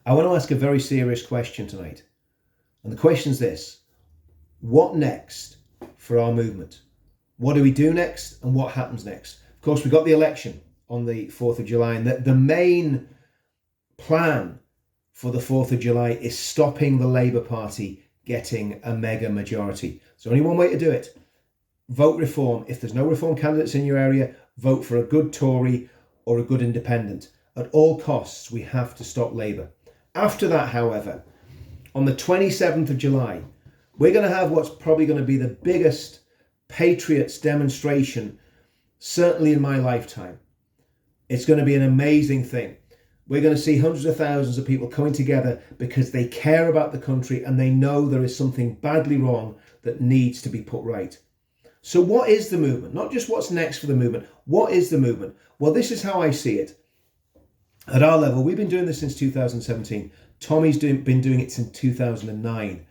I want to ask a very serious question tonight. And the question is this: what next for our movement? What do we do next and what happens next? Of course, we've got the election on the 4th of July, and the main plan for the 4th of July is stopping the Labour Party getting a mega majority. There's only one way to do it. Vote Reform. If there's no Reform candidates in your area, vote for a good Tory or a good independent. At all costs, we have to stop Labour. After that, however, on the 27th of July, we're going to have what's probably going to be the biggest Patriots demonstration, certainly in my lifetime. It's going to be an amazing thing. We're going to see hundreds of thousands of people coming together because they care about the country and they know there is something badly wrong that needs to be put right. So what is the movement? Not just what's next for the movement. What is the movement? Well, this is how I see it. At our level, we've been doing this since 2017. Tommy's been doing it since 2009.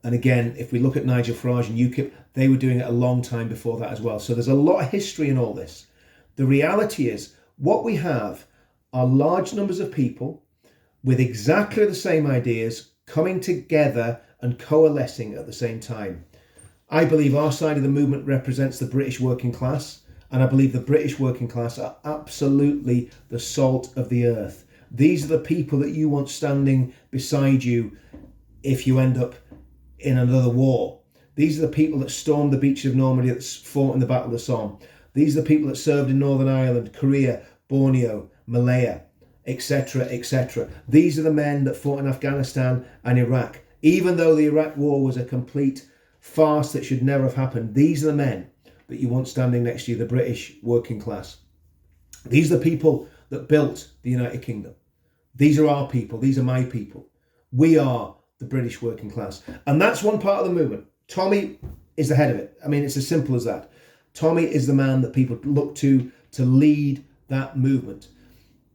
And again, if we look at Nigel Farage and UKIP, they were doing it a long time before that as well. So there's a lot of history in all this. The reality is, what we have are large numbers of people with exactly the same ideas coming together and coalescing at the same time. I believe our side of the movement represents the British working class, and I believe the British working class are absolutely the salt of the earth. These are the people that you want standing beside you if you end up in another war. These are the people that stormed the beaches of Normandy, that fought in the Battle of the Somme. These are the people that served in Northern Ireland, Korea, Borneo, Malaya, etc., etc. These are the men that fought in Afghanistan and Iraq. Even though the Iraq war was a complete farce that should never have happened, these are the men that you want standing next to you, the British working class. These are the people that built the United Kingdom. These are our people. These are my people. We are the British working class. And that's one part of the movement. Tommy is the head of it. I mean, it's as simple as that. Tommy is the man that people look to lead that movement.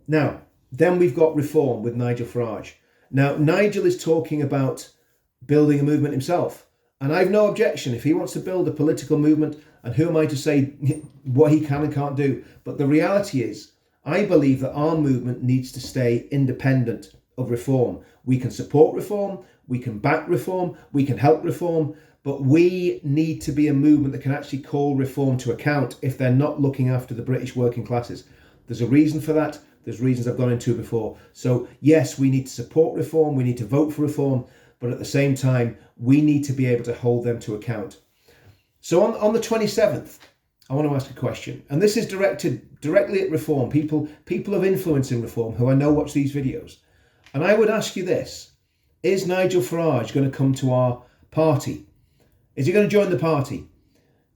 Now, then we've got Reform with Nigel Farage. Now, Nigel is talking about building a movement himself. And I've no objection if he wants to build a political movement, and who am I to say what he can and can't do? But the reality is, I believe that our movement needs to stay independent of Reform. We can support Reform, we can back Reform, we can help Reform, but we need to be a movement that can actually call Reform to account if they're not looking after the British working classes. There's a reason for that. There's reasons I've gone into before. So yes, we need to support Reform, we need to vote for Reform, but at the same time, we need to be able to hold them to account. So on the 27th, I want to ask a question, and this is directed directly at Reform, people of influence in Reform who I know watch these videos. And I would ask you this: is Nigel Farage going to come to our party? Is he going to join the party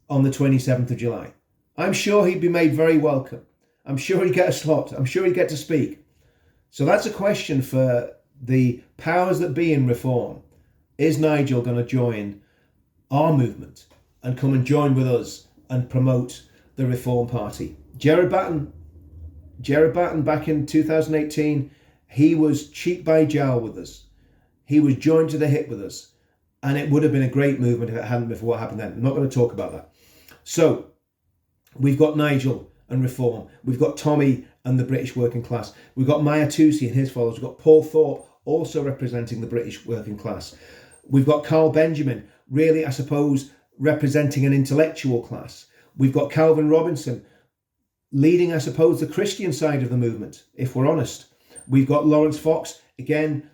on the 27th of July? I'm sure he'd be made very welcome. I'm sure he'd get a slot. I'm sure he'd get to speak. So that's a question for the powers that be in Reform. Is Nigel going to join our movement and come and join with us and promote the Reform Party? Gerard Batten back in 2018, he was cheek by jowl with us. He was joined to the hip with us. And it would have been a great movement if it hadn't been for what happened then. I'm not going to talk about that. So we've got Nigel and Reform. We've got Tommy and the British working class. We've got Maya Tusi and his followers. We've got Paul Thorpe also representing the British working class. We've got Carl Benjamin, really, I suppose, representing an intellectual class. We've got Calvin Robinson leading, I suppose, the Christian side of the movement, if we're honest. We've got Lawrence Fox, again,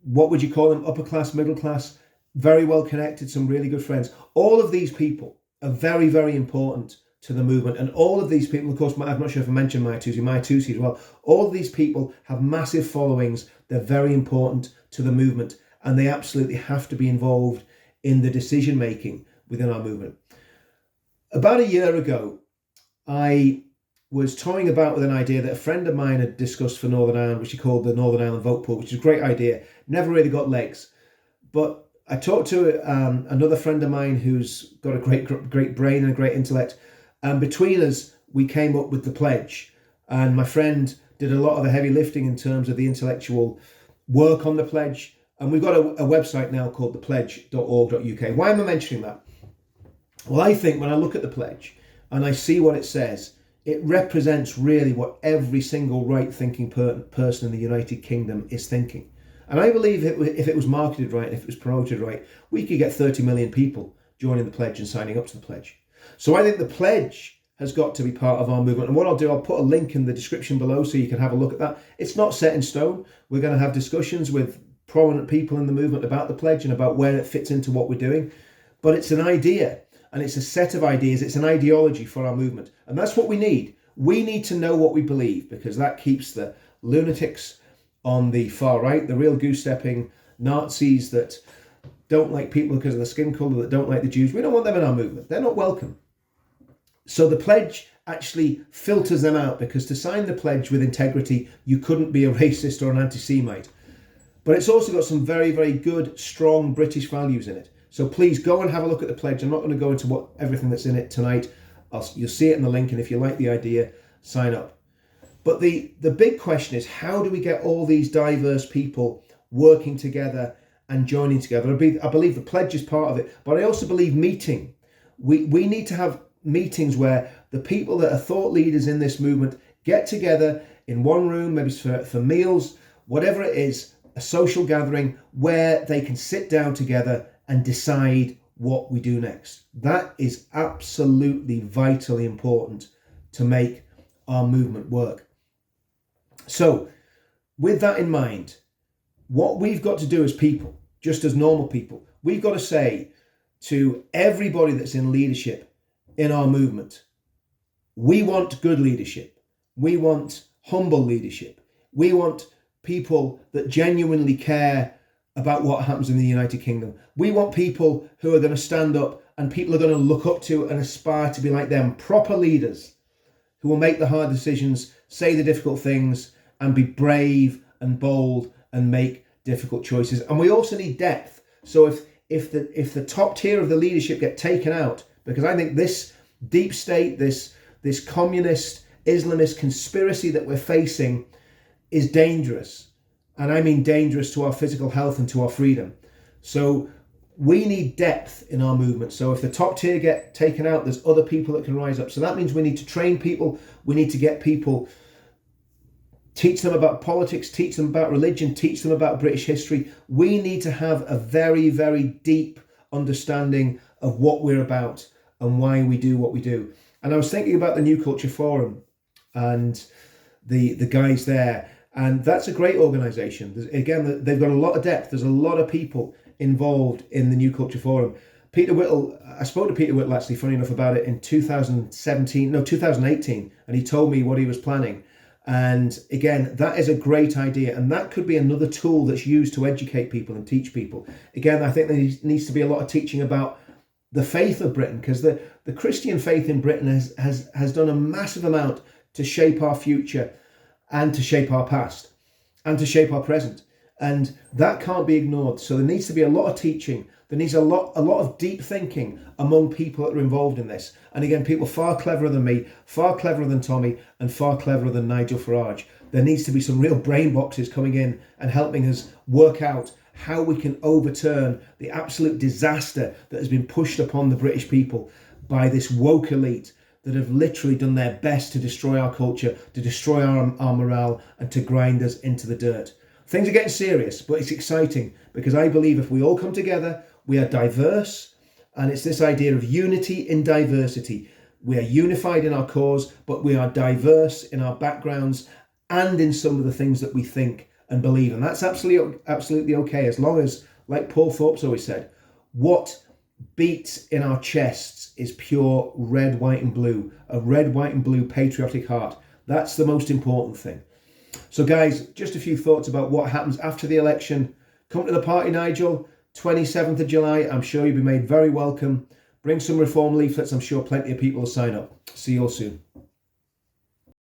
what would you call them? Upper class, middle class, very well connected, some really good friends. All of these people are very, very important to the movement. And all of these people, of course, I'm not sure if I mentioned Maya Tusi as well. All of these people have massive followings. They're very important to the movement, and they absolutely have to be involved in the decision making within our movement. About a year ago, I was toying about with an idea that a friend of mine had discussed for Northern Ireland, which he called the Northern Ireland Vote Pool, which is a great idea. Never really got legs. But I talked to another friend of mine who's got a great brain and a great intellect. And between us, we came up with the pledge. And my friend did a lot of the heavy lifting in terms of the intellectual work on the pledge. And we've got a website now called thepledge.org.uk. Why am I mentioning that? Well, I think when I look at the pledge and I see what it says, it represents really what every single right-thinking person in the United Kingdom is thinking. And I believe if it was marketed right, if it was promoted right, we could get 30 million people joining the pledge and signing up to the pledge. So I think the pledge has got to be part of our movement. And what I'll do, I'll put a link in the description below so you can have a look at that. It's not set in stone. We're going to have discussions with prominent people in the movement about the pledge and about where it fits into what we're doing. But it's an idea, and it's a set of ideas. It's an ideology for our movement. And that's what we need. We need to know what we believe, because that keeps the lunatics on the far right, the real goose-stepping Nazis that don't like people because of their skin colour, that don't like the Jews. We don't want them in our movement. They're not welcome. So the pledge actually filters them out, because to sign the pledge with integrity, you couldn't be a racist or an anti-Semite. But it's also got some very, very good, strong British values in it. So please go and have a look at the pledge. I'm not going to go into everything that's in it tonight. You'll see it in the link, and if you like the idea, sign up. But the big question is, how do we get all these diverse people working together and joining together? I believe the pledge is part of it, but I also believe meeting. We need to have meetings where the people that are thought leaders in this movement get together in one room, maybe for meals, whatever it is, a social gathering where they can sit down together and decide what we do next. That is absolutely vitally important to make our movement work. So with that in mind, what we've got to do as people, just as normal people, we've got to say to everybody that's in leadership in our movement, we want good leadership. We want humble leadership. We want people that genuinely care about what happens in the United Kingdom. We want people who are going to stand up and people are going to look up to and aspire to be like them, proper leaders who will make the hard decisions, say the difficult things, and be brave and bold and make difficult choices. And we also need depth. So if the top tier of the leadership get taken out, because I think this deep state, this communist Islamist conspiracy that we're facing is dangerous. And I mean dangerous to our physical health and to our freedom. So we need depth in our movement. So if the top tier get taken out, there's other people that can rise up. So that means we need to train people. We need to get people, teach them about politics, teach them about religion, teach them about British history. We need to have a very, very deep understanding of what we're about and why we do what we do. And I was thinking about the New Culture Forum and the guys there. And that's a great organisation. Again, they've got a lot of depth. There's a lot of people involved in the New Culture Forum. Peter Whittle, I spoke to Peter Whittle actually, funny enough, about it in 2018, and he told me what he was planning. And again, that is a great idea, and that could be another tool that's used to educate people and teach people. Again, I think there needs to be a lot of teaching about the faith of Britain, because the Christian faith in Britain has done a massive amount to shape our future and to shape our past and to shape our present. And that can't be ignored. So there needs to be a lot of teaching. There needs a lot of deep thinking among people that are involved in this. And again, people far cleverer than me, far cleverer than Tommy, and far cleverer than Nigel Farage. There needs to be some real brain boxes coming in and helping us work out how we can overturn the absolute disaster that has been pushed upon the British people by this woke elite that have literally done their best to destroy our culture, to destroy our morale, and to grind us into the dirt. Things are getting serious, but it's exciting, because I believe if we all come together, we are diverse, and it's this idea of unity in diversity. We are unified in our cause, but we are diverse in our backgrounds and in some of the things that we think and believe. And that's absolutely okay, as long as, like Paul Thorpe's always said, what beats in our chests is pure red, white and blue, a red, white and blue patriotic heart. That's the most important thing. So guys, just a few thoughts about what happens after the election. Come to the party, Nigel, 27th of July. I'm sure you'll be made very welcome. Bring some reform leaflets. I'm sure plenty of people will sign up. See you all soon.